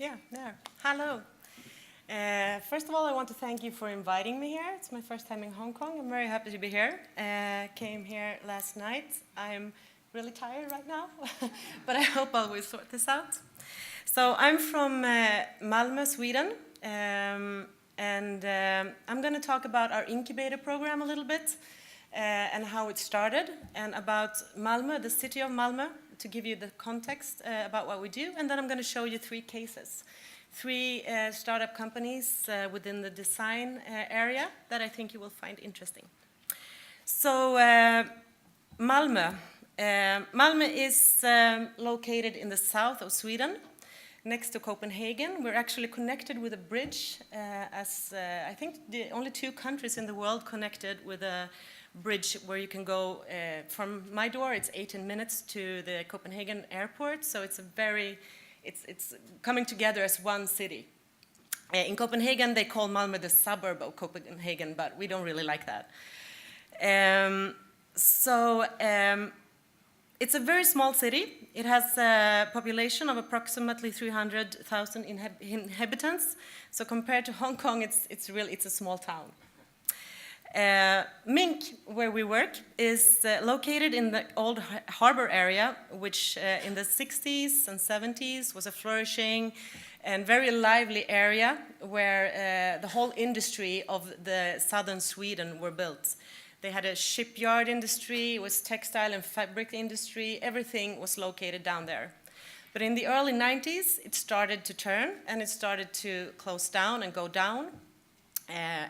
Yeah, there. Hello. First of all, I want to thank you for inviting me here. It's my first time in Hong Kong. I'm very happy to be here. Came here last night. I'm really tired right now, but I hope I will sort this out. So I'm from Malmö, Sweden, and I'm going to talk about our incubator program a little bit and how it started, and about Malmö, the city of Malmö, to give you the context about what we do, and then I'm going to show you three cases. Three startup companies within the design area that I think you will find interesting. So Malmö. Malmö is located in the south of Sweden, next to Copenhagen. We're actually connected with a bridge, as I think the only two countries in the world connected with a bridge where you can go from my door. It's 18 minutes to the Copenhagen airport, so it's a very it's coming together as one city. In Copenhagen, they call Malmö the suburb of Copenhagen, but we don't really like that. It's a very small city. It has a population of approximately 300,000 inhabitants. So compared to Hong Kong, it's a small town. Mink, where we work, is located in the old harbor area, which in the 60s and 70s was a flourishing and very lively area where the whole industry of the southern Sweden were built. They had a shipyard industry, it was textile and fabric industry, everything was located down there. But in the early 90s, it started to turn and it started to close down and go down.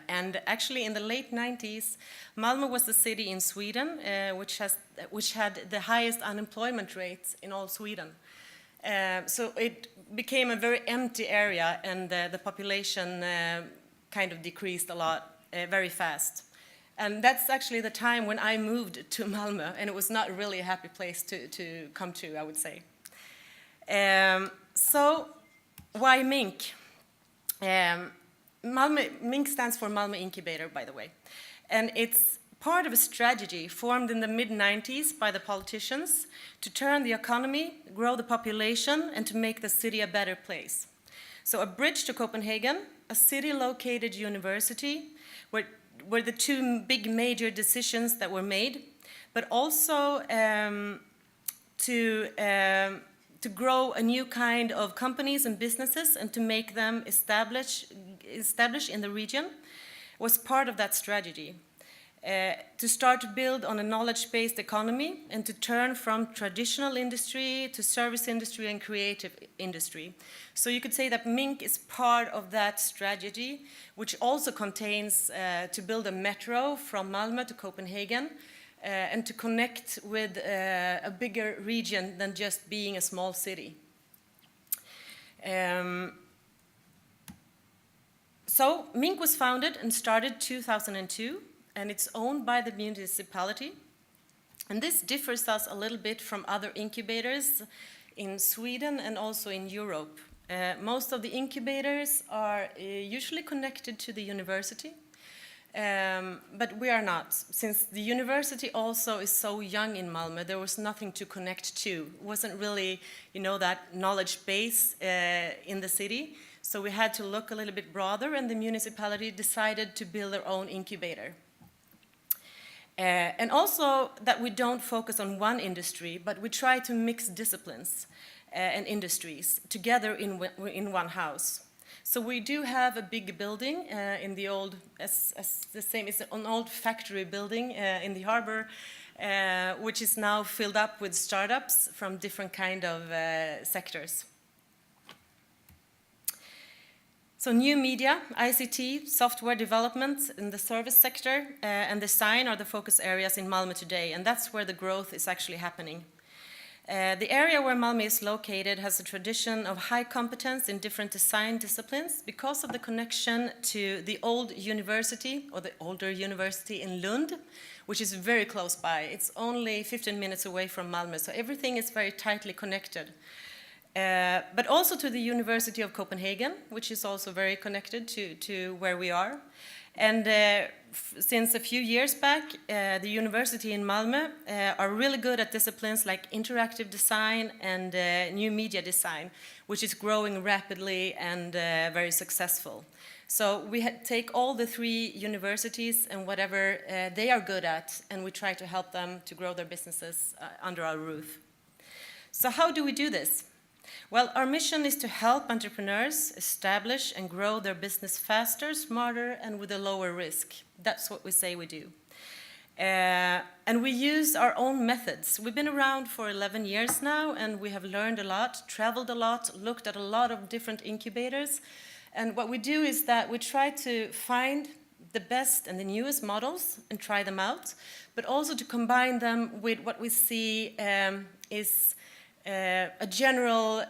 And actually in the late 90s, Malmö was the city in Sweden which had the highest unemployment rate in all Sweden. So it became a very empty area, and the population kind of decreased a lot, very fast. And that's actually the time when I moved to Malmö, and it was not really a happy place to come to, I would say. So why Mink? Mink stands for Malmö Incubator, by the way. And it's part of a strategy formed in the mid-90s by the politicians to turn the economy, grow the population, and to make the city a better place. So a bridge to Copenhagen, a city-located university, were the two big major decisions that were made, but also to grow a new kind of companies and businesses and to make them establish in the region was part of that strategy. To start to build on a knowledge-based economy and to turn from traditional industry to service industry and creative industry. So you could say that Mink is part of that strategy, which also contains to build a metro from Malmö to Copenhagen, and to connect with a bigger region than just being a small city. So Mink was founded and started 2002, and it's owned by the municipality. And this differs us a little bit from other incubators in Sweden and also in Europe. Most of the incubators are usually connected to the university. But we are not. Since the university also is so young in Malmö, there was nothing to connect to. It wasn't really, that knowledge base in the city. So we had to look a little bit broader, and the municipality decided to build their own incubator. And also that we don't focus on one industry, but we try to mix disciplines and industries together in one house. So we do have a big building in the old, it's an old factory building in the harbor, which is now filled up with startups from different kind of sectors. So new media, ICT, software development in the service sector and design are the focus areas in Malmö today, and that's where the growth is actually happening. The area where Malmö is located has a tradition of high competence in different design disciplines because of the connection to the old university, or the older university in Lund, which is very close by. It's only 15 minutes away from Malmö, so everything is very tightly connected. But also to the University of Copenhagen, which is also very connected to where we are. And since a few years back, the university in Malmö are really good at disciplines like interactive design and new media design, which is growing rapidly and very successful. So we take all the three universities and whatever they are good at, and we try to help them to grow their businesses under our roof. So how do we do this? Well, our mission is to help entrepreneurs establish and grow their business faster, smarter, and with a lower risk. That's what we say we do. And we use our own methods. We've been around for 11 years now, and we have learned a lot, traveled a lot, looked at a lot of different incubators. And what we do is that we try to find the best and the newest models and try them out, but also to combine them with what we see is a general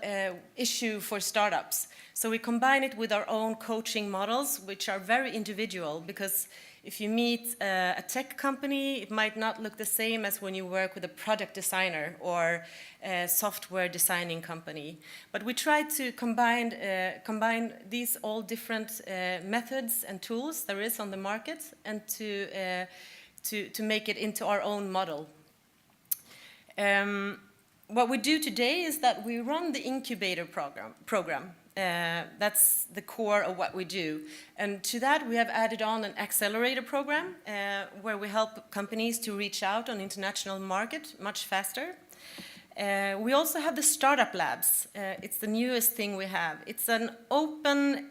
issue for startups. So we combine it with our own coaching models, which are very individual, because if you meet a tech company, it might not look the same as when you work with a product designer or a software designing company. But we try to combine these all different methods and tools there is on the market, and to make it into our own model. What we do today is that we run the incubator program. That's the core of what we do. And to that, we have added on an accelerator program where we help companies to reach out on international market much faster. We also have the startup labs. It's the newest thing we have. It's an open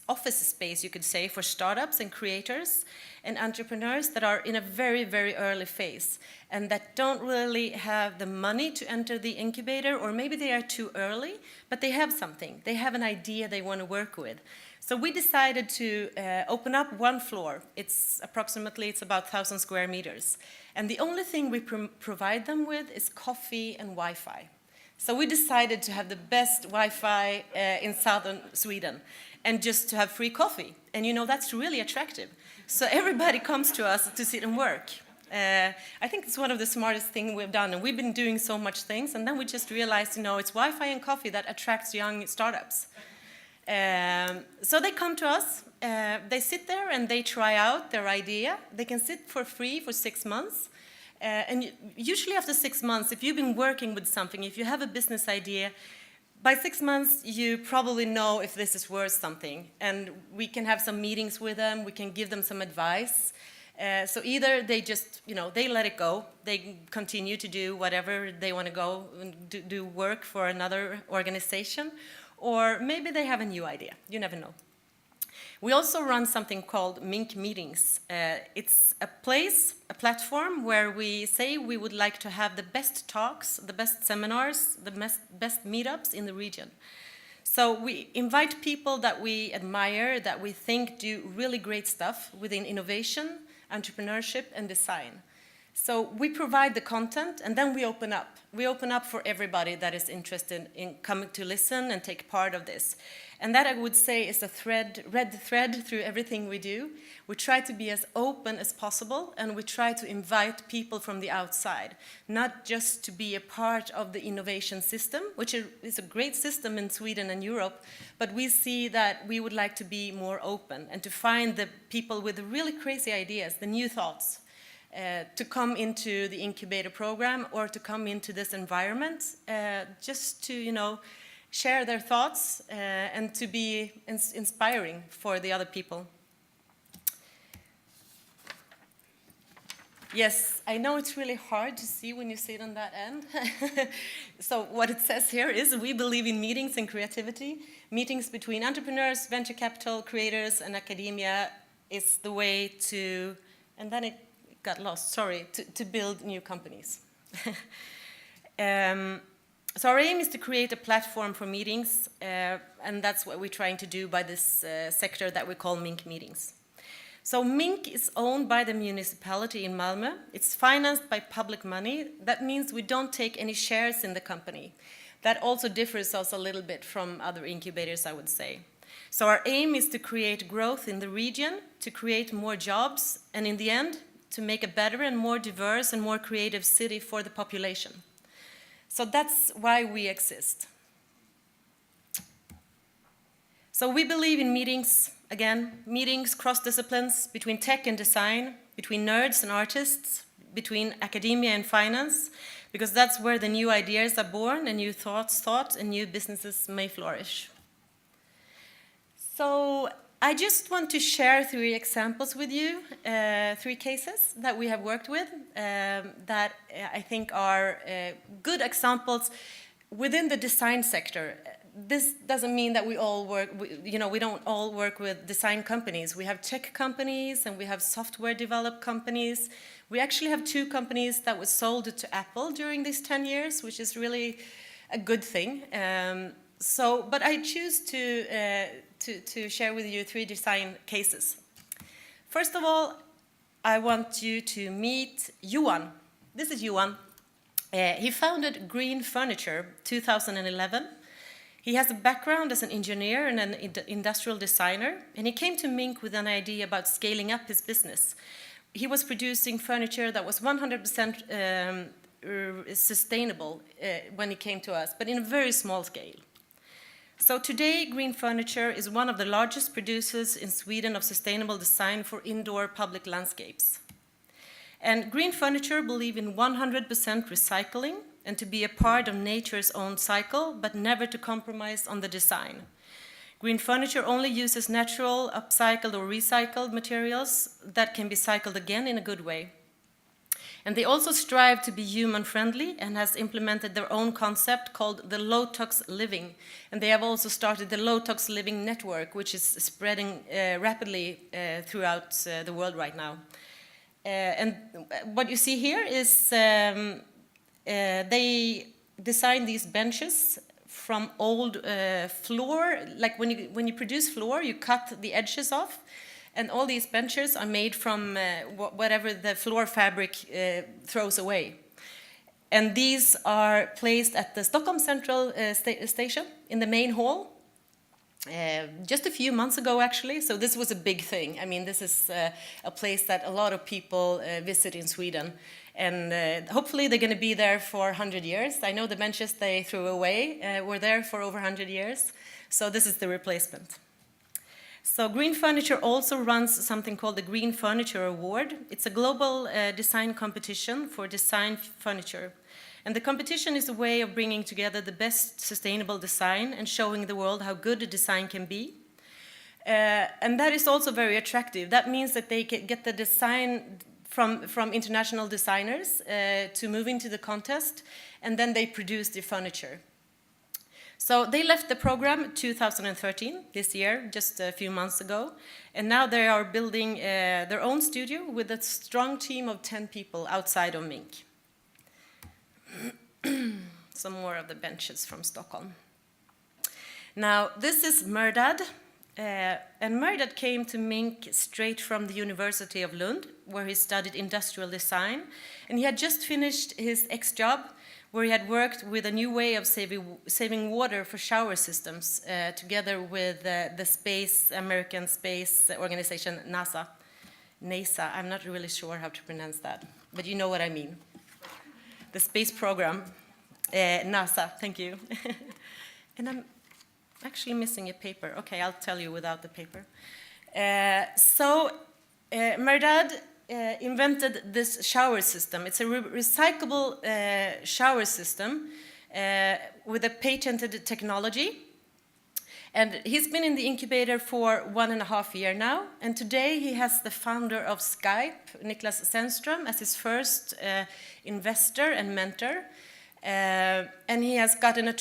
office space, you could say, for startups and creators and entrepreneurs that are in a very, very early phase and that don't really have the money to enter the incubator, or maybe they are too early, but they have something. They have an idea they want to work with. So we decided to open up one floor. It's about 1,000 square meters. And the only thing we provide them with is coffee and Wi-Fi. So we decided to have the best Wi-Fi in southern Sweden, and just to have free coffee. And you know, that's really attractive. So everybody comes to us to sit and work. I think it's one of the smartest things we've done, and we've been doing so much things, and then we just realized, you know, it's Wi-Fi and coffee that attracts young startups. So they come to us, they sit there and they try out their idea. They can sit for free for 6 months. And usually after 6 months, if you've been working with something, if you have a business idea, by 6 months, you probably know if this is worth something. And we can have some meetings with them, we can give them some advice. So either they just, you know, they let it go, they continue to do whatever they want to go and do work for another organization, or maybe they have a new idea, you never know. We also run something called Mink Meetings. It's a platform where we say we would like to have the best talks, the best seminars, the best meetups in the region. So we invite people that we admire, that we think do really great stuff within innovation, entrepreneurship, and design. So we provide the content, and then we open up. We open up for everybody that is interested in coming to listen and take part of this. And that, I would say, is a red thread through everything we do. We try to be as open as possible, and we try to invite people from the outside, not just to be a part of the innovation system, which is a great system in Sweden and Europe, but we see that we would like to be more open and to find the people with the really crazy ideas, the new thoughts, to come into the incubator program or to come into this environment, just to, you know, share their thoughts and to be inspiring for the other people. Yes, I know it's really hard to see when you sit on that end. So what it says here is we believe in meetings and creativity. Meetings between entrepreneurs, venture capital, creators, and academia is the way to, and then it got lost, sorry, to build new companies. So our aim is to create a platform for meetings, and that's what we're trying to do by this sector that we call Mink Meetings. So Mink is owned by the municipality in Malmö. It's financed by public money. That means we don't take any shares in the company. That also differs us a little bit from other incubators, I would say. So our aim is to create growth in the region, to create more jobs, and in the end, to make a better and more diverse and more creative city for the population. So that's why we exist. So we believe in meetings again, meetings, cross disciplines between tech and design, between nerds and artists, between academia and finance, because that's where the new ideas are born and new thoughts thought and new businesses may flourish. So I just want to share 3 examples with you, 3 cases that we have worked with that I think are good examples within the design sector. This doesn't mean that we all work, we don't all work with design companies. We have tech companies and we have software developed companies. We actually have 2 companies that was sold to Apple during these 10 years, which is really a good thing. But I choose to share with you 3 design cases. First of all, I want you to meet Johan. This is Johan. He founded Green Furniture 2011. He has a background as an engineer and an industrial designer, and he came to Mink with an idea about scaling up his business. He was producing furniture that was 100% sustainable when he came to us, but in a very small scale. So today, Green Furniture is one of the largest producers in Sweden of sustainable design for indoor public landscapes. And Green Furniture believe in 100% recycling and to be a part of nature's own cycle, but never to compromise on the design. Green Furniture only uses natural, upcycled or recycled materials that can be cycled again in a good way. And they also strive to be human-friendly and has implemented their own concept called the low-tox living. And they have also started the low-tox living network, which is spreading rapidly throughout the world right now. And what you see here is they designed these benches from old floor. Like when you produce floor, you cut the edges off. And all these benches are made from whatever the floor fabric throws away. And these are placed at the Stockholm Central station in the main hall. Just a few months ago, actually, so this was a big thing. I mean, this is a place that a lot of people visit in Sweden. And hopefully they're going to be there for 100 years. I know the benches they threw away were there for over 100 years. So this is the replacement. So Green Furniture also runs something called the Green Furniture Award. It's a global design competition for design furniture. And the competition is a way of bringing together the best sustainable design and showing the world how good a design can be. And that is also very attractive. That means that they get the design from international designers to move into the contest, and then they produce the furniture. So they left the program 2013, this year, just a few months ago, and now they are building their own studio with a strong team of 10 people outside of Mink. Some more of the benches from Stockholm. Now, this is Merdad, and Merdad came to Mink straight from the University of Lund, where he studied industrial design, and he had just finished his ex-job, where he had worked with a new way of saving water for shower systems, together with the American space organization NASA. NASA, I'm not really sure how to pronounce that, but you know what I mean. The space program, NASA, thank you. And I'm actually missing a paper. Okay, I'll tell you without the paper. Merdad invented this shower system. It's a recyclable shower system with a patented technology. And he's been in the incubator for 1.5 years now. And today he has the founder of Skype, Niklas Sennström, as his first investor and mentor. And he has gotten a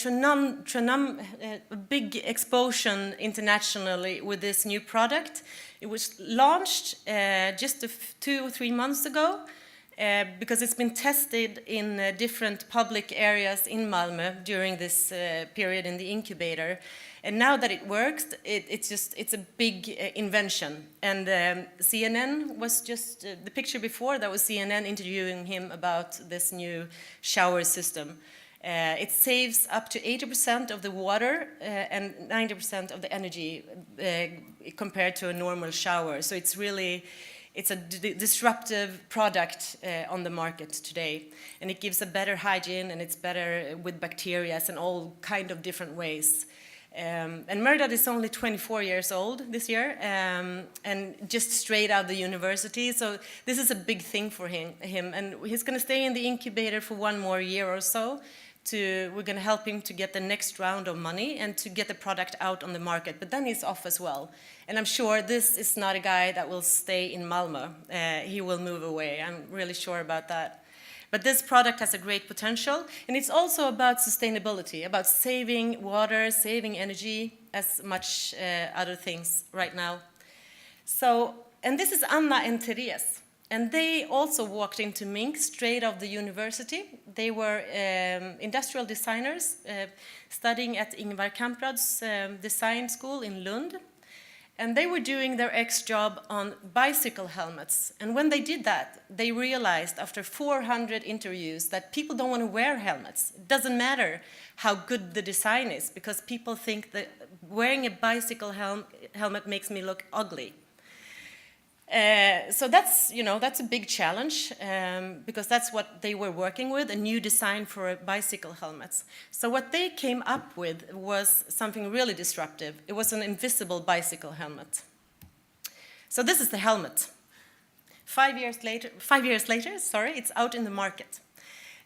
big exposure internationally with this new product. It was launched just 2 or 3 months ago because it's been tested in different public areas in Malmö during this period in the incubator. And now that it works, it's a big invention. And CNN was just, the picture before, that was CNN interviewing him about this new shower system. It saves up to 80% of the water and 90% of the energy compared to a normal shower. So it's a disruptive product on the market today. And it gives a better hygiene, and it's better with bacteria and all kind of different ways. And Mehrdad is only 24 years old this year, and just straight out of the university. So this is a big thing for him. And he's going to stay in the incubator for 1 more year or so. We're going to help him to get the next round of money and to get the product out on the market. But then he's off as well. And I'm sure this is not a guy that will stay in Malmö. He will move away. I'm really sure about that. But this product has a great potential, and it's also about sustainability, about saving water, saving energy, as much other things right now. So, and this is Anna and Therese, and they also walked into Mink straight out of the university. They were industrial designers studying at Ingvar Kamprad's design school in Lund. And they were doing their ex-job on bicycle helmets. And when they did that, they realized after 400 interviews that people don't want to wear helmets. It doesn't matter how good the design is, because people think that wearing a bicycle helmet makes me look ugly. So that's a big challenge, because that's what they were working with, a new design for bicycle helmets. So what they came up with was something really disruptive. It was an invisible bicycle helmet. So this is the helmet. 5 years later, it's out in the market.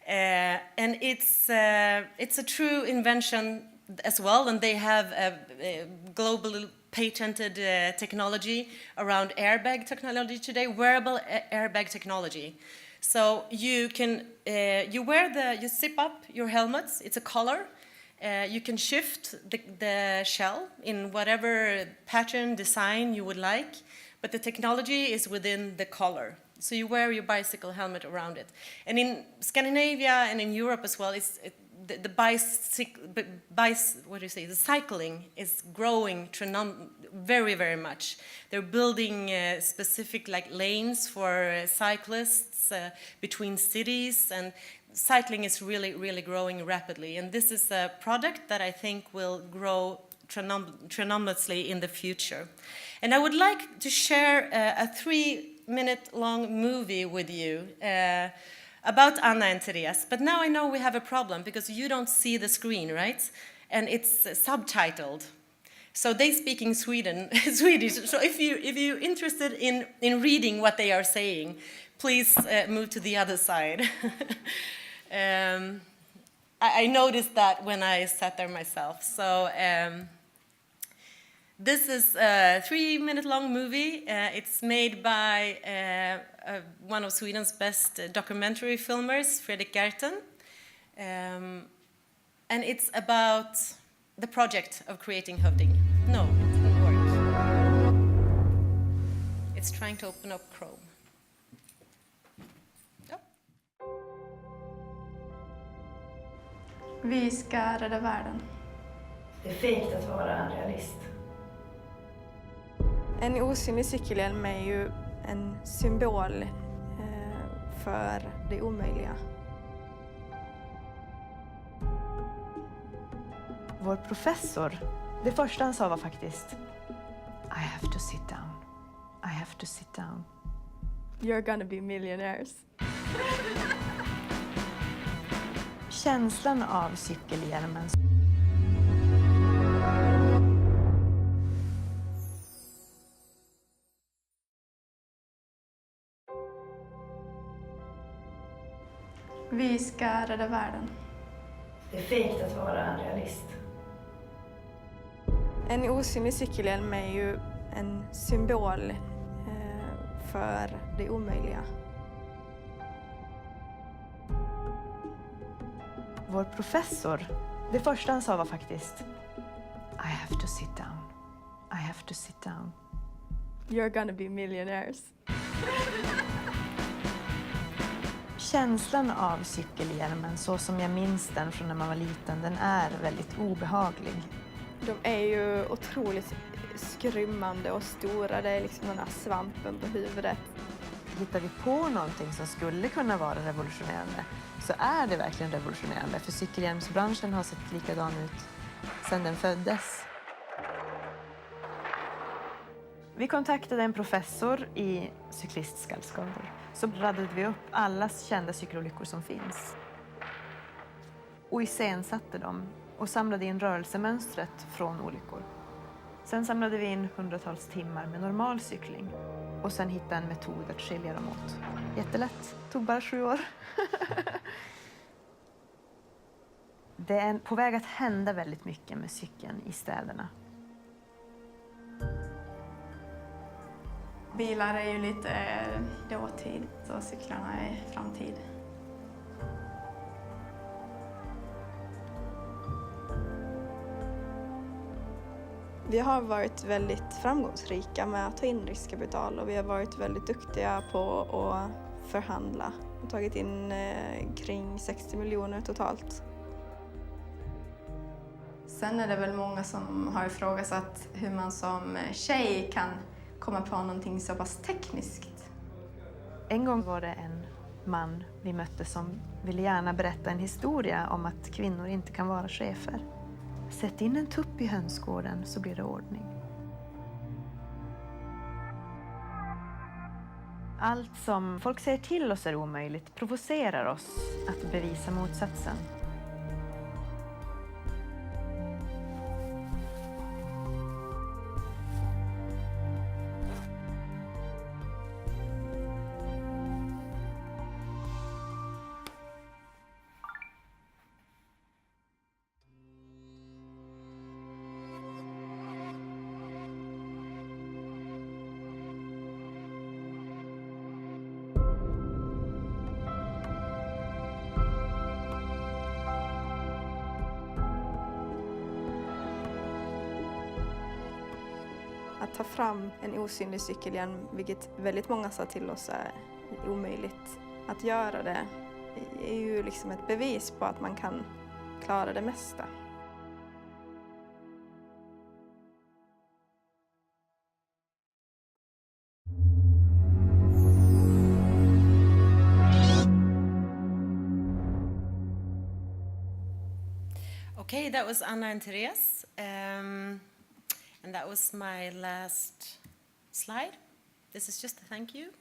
And it's a true invention as well, and they have a global patented technology around airbag technology today, wearable airbag technology. So you can, you zip up your helmets, it's a collar. You can shift the shell in whatever pattern, design you would like, but the technology is within the collar. So you wear your bicycle helmet around it. And in Scandinavia and in Europe as well, the cycling is growing very, very much. They're building specific lanes for cyclists between cities, and cycling is really, really growing rapidly. And this is a product that I think will grow tremendously in the future. And I would like to share a 3-minute-long movie with you about Anna and Therese. But now I know we have a problem, because you don't see the screen, right? And it's subtitled. So they speak in Swedish. So if you're interested in reading what they are saying, please move to the other side. I noticed that when I sat there myself. So this is a 3-minute-long movie. It's made by one of Sweden's best documentary filmers, Fredrik Gerten. And it's about the project of creating Hövding. No, it didn't work. It's trying to open up Chrome. Oh. Vi ska rädda världen. Det är fegt att vara en realist. En osynlig cykelhjälm är ju en symbol för det omöjliga. Vår professor, det första han sa var faktiskt I have to sit down. I have to sit down. You're gonna be millionaires. Känslan av cykelhjälmen. Vi ska rädda världen. Det är fegt att vara en realist. En osynlig cykelhjälm är ju en symbol för det omöjliga. Vår professor, det första han sa var faktiskt I have to sit down. I have to sit down. You're gonna be millionaires. Känslan av cykelhjälmen, så som jag minns den från när man var liten, den är väldigt obehaglig. De är ju otroligt skrymmande och stora. Det är liksom den här svampen på huvudet. Hittar vi på någonting som skulle kunna vara revolutionerande, så är det verkligen revolutionerande. För cykelhjälmsbranschen har sett likadan ut sedan den föddes. Vi kontaktade en professor i cyklistskallskador. Så radade vi upp alla kända cykelolyckor som finns. Och iscensatte dem och samlade in rörelsemönstret från olyckor. Sen samlade vi in hundratals timmar med normal cykling och sen hittade en metod att skilja dem åt. Jättelätt, tog bara 7 år. Det är på väg att hända väldigt mycket med cykeln i städerna. Bilar är ju lite dåtid och cyklarna är framtid. Vi har varit väldigt framgångsrika med att ta in riskkapital och vi har varit väldigt duktiga på att förhandla och tagit in kring 60 miljoner totalt. Sen är det väl många som har ifrågasatt hur man som tjej kan komma på någonting så pass tekniskt. En gång var det en man vi mötte som ville gärna berätta en historia om att kvinnor inte kan vara chefer. Sätt in en tupp i hönsgården så blir det ordning. Allt som folk säger till oss är omöjligt provocerar oss att bevisa motsatsen. Att ta fram en osynlig cykelhjälm, vilket väldigt många sa till oss är omöjligt att göra det, är ju liksom ett bevis på att man kan klara det mesta. Okay, that was Anna and Therese. And that was my last slide. This is just a thank you.